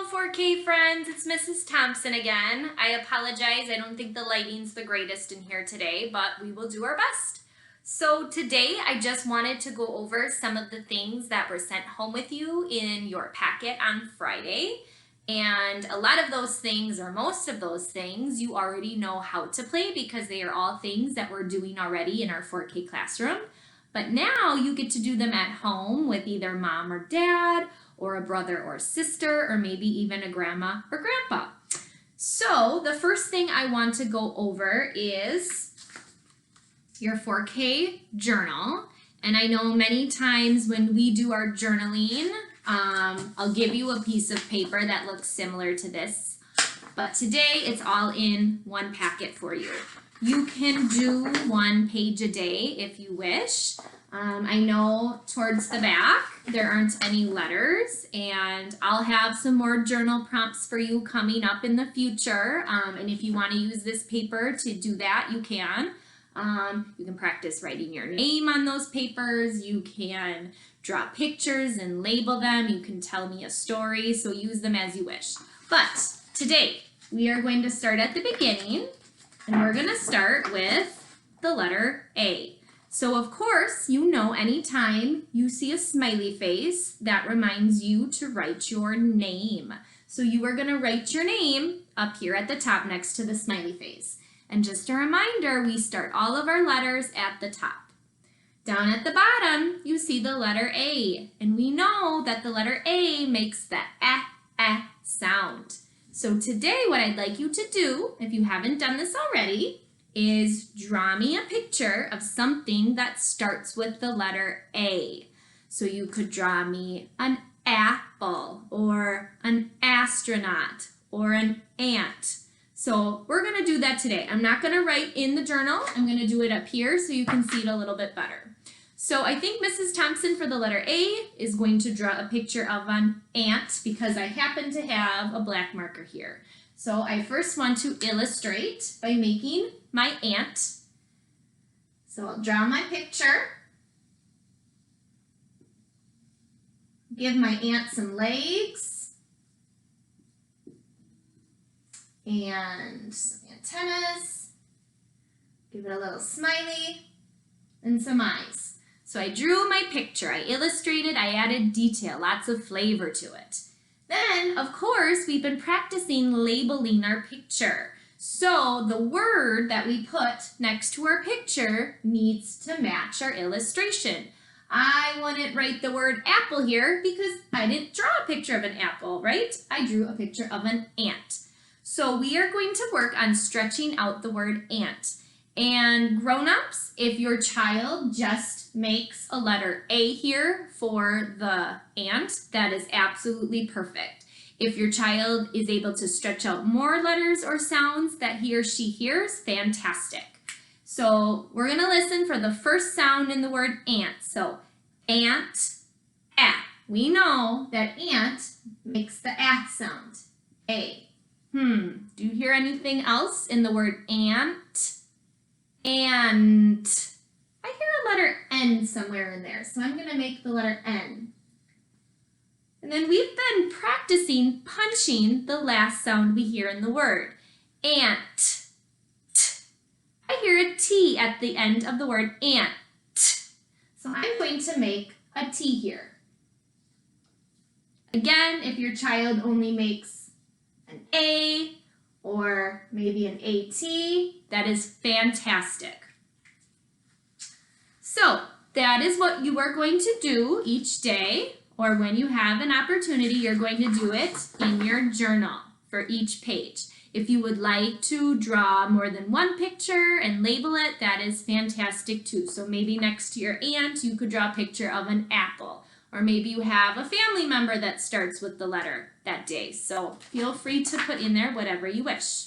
4K friends, it's Mrs. Thompson again. I apologize, I don't think the lighting's the greatest in here today, but we will do our best. So today I just wanted to go over some of the things that were sent home with you in your packet on Friday. And a lot of those things, or most of those things, you already know how to play because they are all things that we're doing already in our 4K classroom. But now you get to do them at home with either mom or dad, or a brother or sister, or maybe even a grandma or grandpa. So the first thing I want to go over is your 4K journal. And I know many times when we do our journaling, I'll give you a piece of paper that looks similar to this, but today it's all in one packet for you. You can do 1 page a day if you wish. I know towards the back there aren't any letters, and I'll have some more journal prompts for you coming up in the future. And if you want to use this paper to do that, you can. You can practice writing your name on those papers. You can draw pictures and label them. You can tell me a story, so use them as you wish. But today we are going to start at the beginning, and we're going to start with the letter A. So of course, you know anytime you see a smiley face, that reminds you to write your name. So you are going to write your name up here at the top next to the smiley face. And just a reminder, we start all of our letters at the top. Down at the bottom, you see the letter A, and we know that the letter A makes the sound. So today what I'd like you to do, if you haven't done this already, is draw me a picture of something that starts with the letter A. So you could draw me an apple, or an astronaut, or an ant. So we're going to do that today. I'm not going to write in the journal. I'm going to do it up here so you can see it a little bit better. So I think Mrs. Thompson for the letter A is going to draw a picture of an ant because I happen to have a black marker here. So I first want to illustrate by making my ant. So I'll draw my picture. Give my ant some legs and some antennas. Give it a little smiley and some eyes. So I drew my picture, I illustrated, I added detail, lots of flavor to it. Then, of course, we've been practicing labeling our picture. So the word that we put next to our picture needs to match our illustration. I wouldn't write the word apple here because I didn't draw a picture of an apple, right? I drew a picture of an ant. So we are going to work on stretching out the word ant. And grown-ups, if your child just makes a letter A here for the ant, that is absolutely perfect. If your child is able to stretch out more letters or sounds that he or she hears, fantastic. So we're going to listen for the first sound in the word ant. So ant, ah. We know that ant makes the ah sound, A. Do you hear anything else in the word ant? And I hear a letter N somewhere in there, so I'm going to make the letter N. And then we've been practicing punching the last sound we hear in the word. Ant. T. I hear a T at the end of the word ant. So I'm going to make a T here. Again, if your child only makes an A, or maybe an AT, that is fantastic. So that is what you are going to do each day, or when you have an opportunity, you're going to do it in your journal for each page. If you would like to draw more than one picture and label it, that is fantastic too. So maybe next to your ant, you could draw a picture of an apple. Or maybe you have a family member that starts with the letter that day. So feel free to put in there whatever you wish.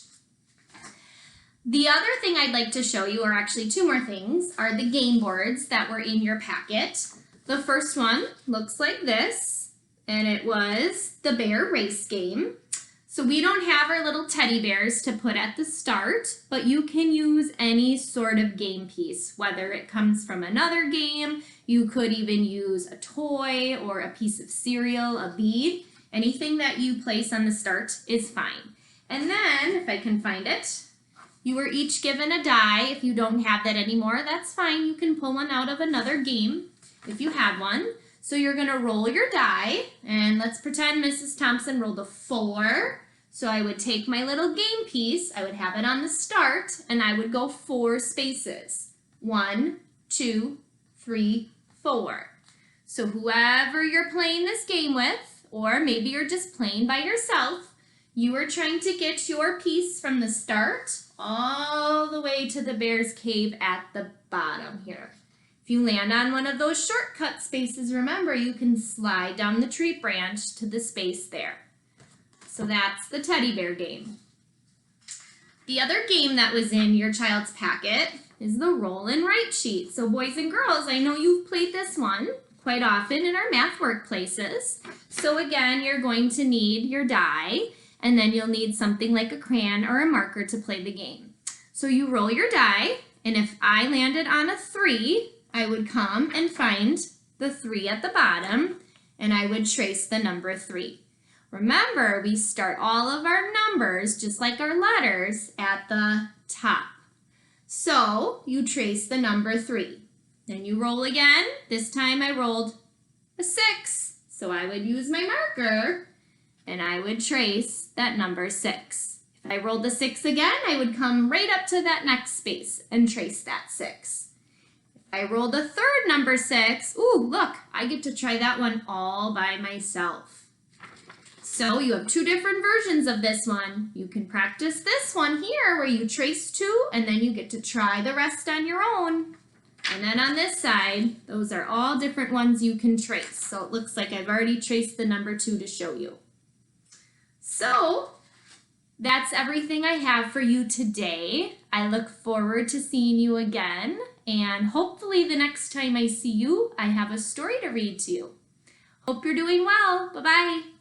The other thing I'd like to show you, or actually 2 more things, are the game boards that were in your packet. The first one looks like this, and it was the bear race game. So we don't have our little teddy bears to put at the start, but you can use any sort of game piece, whether it comes from another game. You could even use a toy or a piece of cereal, a bead, Anything that you place on the start is fine. And then, if I can find it, you were each given a die. If you don't have that anymore, that's fine. You can pull one out of another game if you had one. So you're going to roll your die, and let's pretend Mrs. Thompson rolled a 4. So I would take my little game piece, I would have it on the start, and I would go 4 spaces. 1, 2, 3, 4. So whoever you're playing this game with, or maybe you're just playing by yourself, you are trying to get your piece from the start all the way to the bear's cave at the bottom here. If you land on one of those shortcut spaces, remember you can slide down the tree branch to the space there. So that's the teddy bear game. The other game that was in your child's packet is the roll and write sheet. So boys and girls, I know you've played this one quite often in our math workplaces. So again, you're going to need your die, and then you'll need something like a crayon or a marker to play the game. So you roll your die, and if I landed on a 3, I would come and find the 3 at the bottom, and I would trace the number 3. Remember, we start all of our numbers, just like our letters, at the top. So you trace the number 3. Then you roll again. This time I rolled a 6. So I would use my marker and I would trace that number 6. If I rolled the 6 again, I would come right up to that next space and trace that 6. If I rolled a third number 6, ooh, look, I get to try that one all by myself. So you have 2 different versions of this one. You can practice this one here where you trace 2 and then you get to try the rest on your own. And then on this side, those are all different ones you can trace. So it looks like I've already traced the number 2 to show you. So that's everything I have for you today. I look forward to seeing you again, and hopefully the next time I see you, I have a story to read to you. Hope you're doing well. Bye-bye.